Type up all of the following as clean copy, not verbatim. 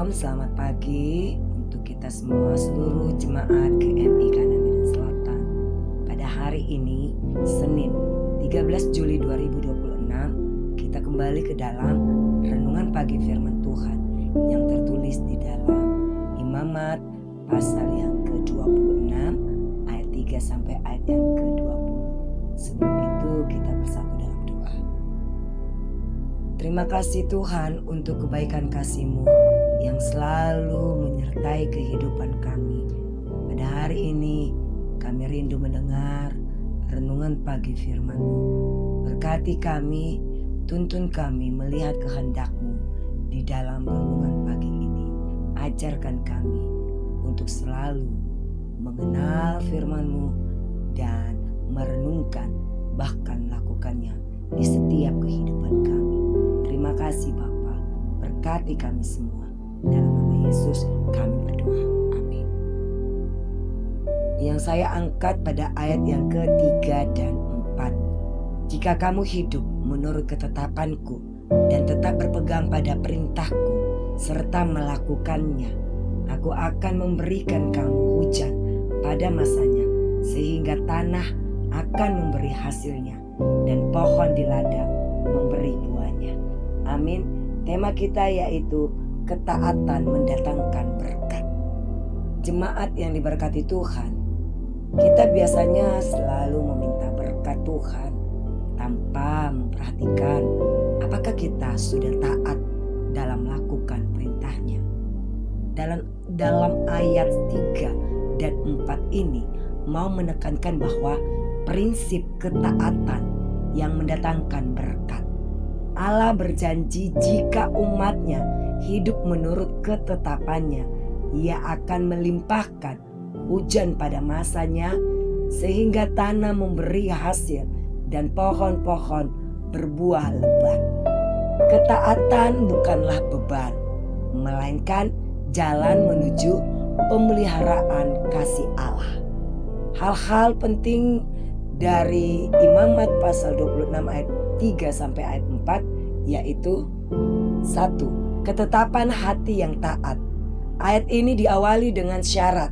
Selamat pagi untuk kita semua seluruh jemaat GMI Kanan Medan Selatan. Pada hari ini, Senin 13 Juli 2026, kita kembali ke dalam renungan pagi firman Tuhan yang tertulis di dalam Imamat pasal yang ke-26 ayat 3 sampai ayat yang ke-20. Sebelum itu kita bersatu dalam doa. Terima kasih Tuhan untuk kebaikan kasih-Mu yang selalu menyertai kehidupan kami. Pada hari ini kami rindu mendengar renungan pagi firman-Mu. Berkati kami, tuntun kami melihat kehendak-Mu di dalam renungan pagi ini. Ajarkan kami untuk selalu mengenal firman-Mu dan merenungkan bahkan melakukannya di setiap kehidupan kami. Terima kasih Bapa, berkati kami semua. Dalam nama Yesus kami berdoa, amin. Yang saya angkat pada ayat yang ke-3 dan 4. Jika kamu hidup menurut ketetapanku dan tetap berpegang pada perintahku serta melakukannya, aku akan memberikan kamu hujan pada masanya, sehingga tanah akan memberi hasilnya dan pohon di ladang memberi buahnya. Amin. Tema kita yaitu ketaatan mendatangkan berkat. Jemaat yang diberkati Tuhan, kita biasanya selalu meminta berkat Tuhan tanpa memperhatikan apakah kita sudah taat dalam melakukan perintahnya. Dalam ayat 3 dan 4 ini mau menekankan bahwa prinsip ketaatan yang mendatangkan berkat. Allah berjanji jika umatnya hidup menurut ketetapannya, Ia akan melimpahkan hujan pada masanya sehingga tanah memberi hasil dan pohon-pohon berbuah lebat. Ketaatan bukanlah beban, melainkan jalan menuju pemeliharaan kasih Allah. Hal-hal penting dari Imamat pasal 26 ayat 3 sampai ayat 4 yaitu 1. Ketetapan hati yang taat. Ayat ini diawali dengan syarat,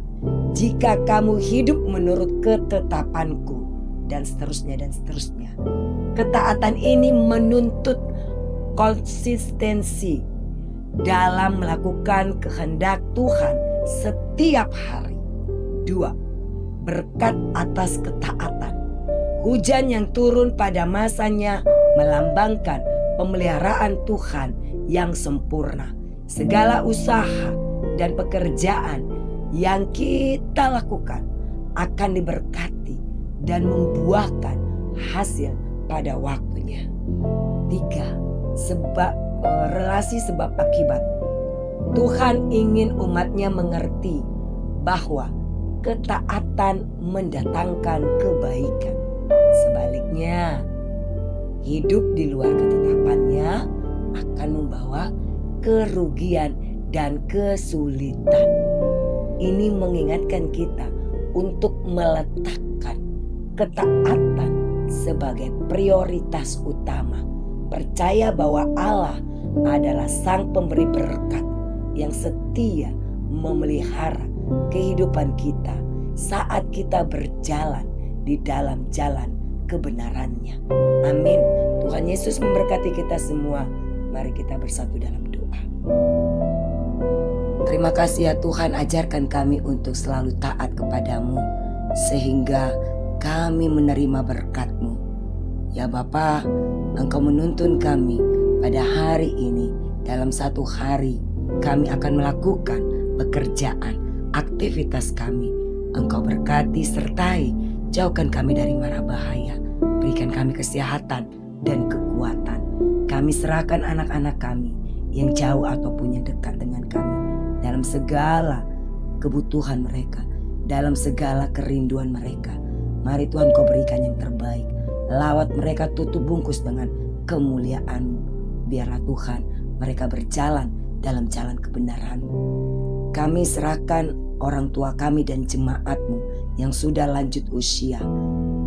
jika kamu hidup menurut ketetapanku, dan seterusnya dan seterusnya. Ketaatan ini menuntut konsistensi dalam melakukan kehendak Tuhan setiap hari. 2. Berkat atas ketaatan. Hujan yang turun pada masanya melambangkan pemeliharaan Tuhan yang sempurna. Segala usaha dan pekerjaan yang kita lakukan akan diberkati dan membuahkan hasil pada waktunya. 3. Relasi sebab akibat. Tuhan ingin umatnya mengerti bahwa ketaatan mendatangkan kebaikan. Sebaliknya, hidup di luar ketetapannya akan membawa kerugian dan kesulitan. Ini mengingatkan kita untuk meletakkan ketaatan sebagai prioritas utama. Percaya bahwa Allah adalah Sang Pemberi berkat yang setia memelihara kehidupan kita saat kita berjalan di dalam jalan kebenarannya. Amin. Tuhan Yesus memberkati kita semua. Mari kita bersatu dalam doa. Terima kasih ya Tuhan, ajarkan kami untuk selalu taat kepadamu sehingga kami menerima berkat-Mu. Ya Bapa, Engkau menuntun kami pada hari ini. Dalam satu hari kami akan melakukan pekerjaan, aktivitas kami. Engkau berkati sertai, jauhkan kami dari mara bahaya. Berikan kami kesehatan dan kekuatan. Kami serahkan anak-anak kami yang jauh ataupun yang dekat dengan kami. Dalam segala kebutuhan mereka, dalam segala kerinduan mereka. Mari Tuhan Kau berikan yang terbaik. Lawat mereka, tutup bungkus dengan kemuliaan-Mu. Biarlah Tuhan mereka berjalan dalam jalan kebenaran-Mu. Kami serahkan orang tua kami dan jemaat-Mu yang sudah lanjut usia.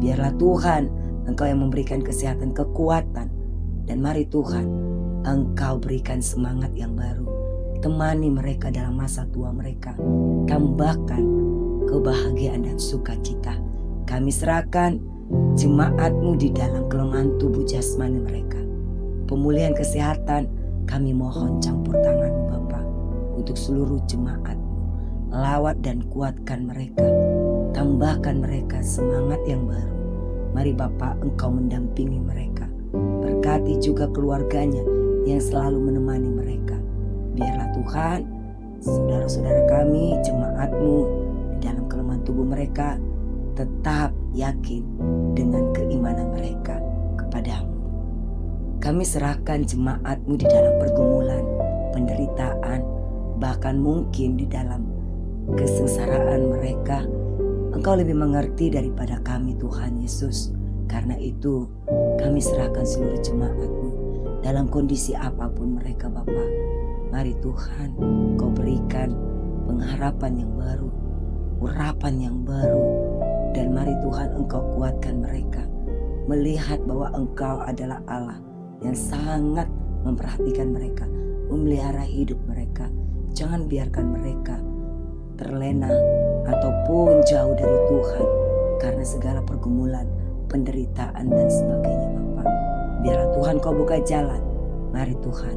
Biarlah Tuhan Engkau yang memberikan kesehatan, kekuatan. Dan mari Tuhan Engkau berikan semangat yang baru. temani mereka dalam masa tua mereka. Tambahkan kebahagiaan dan sukacita. Kami serahkan jemaat-Mu di dalam kelemahan tubuh jasmani mereka. Pemulihan kesehatan kami mohon campur tangan-Mu Bapa untuk seluruh jemaat-Mu. Lawat dan kuatkan mereka. Tambahkan mereka semangat yang baru. Mari Bapa, Engkau mendampingi mereka. Berkati juga keluarganya yang selalu menemani mereka. Biarlah Tuhan, saudara-saudara kami, jemaat-Mu di dalam kelemahan tubuh mereka tetap yakin dengan keimanan mereka kepada-Mu. Kami serahkan jemaat-Mu di dalam pergumulan, penderitaan, bahkan mungkin di dalam kesengsaraan mereka. Engkau lebih mengerti daripada kami Tuhan Yesus. Karena itu kami serahkan seluruh jemaat-Mu dalam kondisi apapun mereka Bapa. Mari Tuhan, Kau berikan pengharapan yang baru, urapan yang baru. Dan mari Tuhan, Engkau kuatkan mereka melihat bahwa Engkau adalah Allah yang sangat memperhatikan mereka, memelihara hidup mereka. Jangan biarkan mereka terlena ataupun jauh dari Tuhan karena segala pergumulan, penderitaan dan sebagainya Bapa. Biarlah Tuhan Kau buka jalan. Mari Tuhan,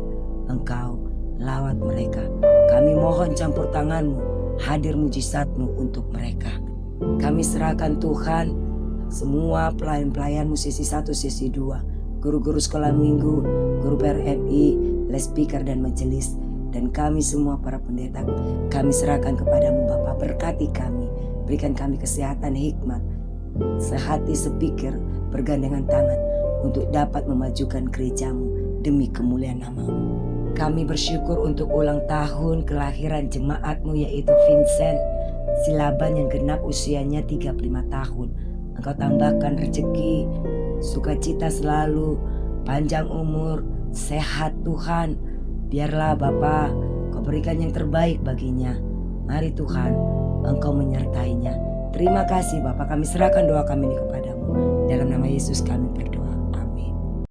Engkau lawat mereka. Kami mohon campur tangan-Mu, hadir mujizat-Mu untuk mereka. Kami serahkan Tuhan semua pelayan-pelayan-Mu sesi 1, sesi 2, guru-guru sekolah minggu, guru PRMI, les speaker dan majelis, dan kami semua para pendeta. Kami serahkan kepada-Mu Bapa. Berkati kami, berikan kami kesehatan, hikmat, sehati sepikir, bergandengan tangan untuk dapat memajukan gereja-Mu demi kemuliaan nama-Mu. Kami bersyukur untuk ulang tahun kelahiran jemaat-Mu yaitu Vincent Silaban yang genap usianya 35 tahun. Engkau tambahkan rezeki, sukacita selalu, panjang umur, sehat Tuhan. Biarlah Bapa, Kau berikan yang terbaik baginya. Mari Tuhan, Engkau menyertainya. Terima kasih Bapa, kami serahkan doa kami ini kepada-Mu. Dalam nama Yesus kami berdoa.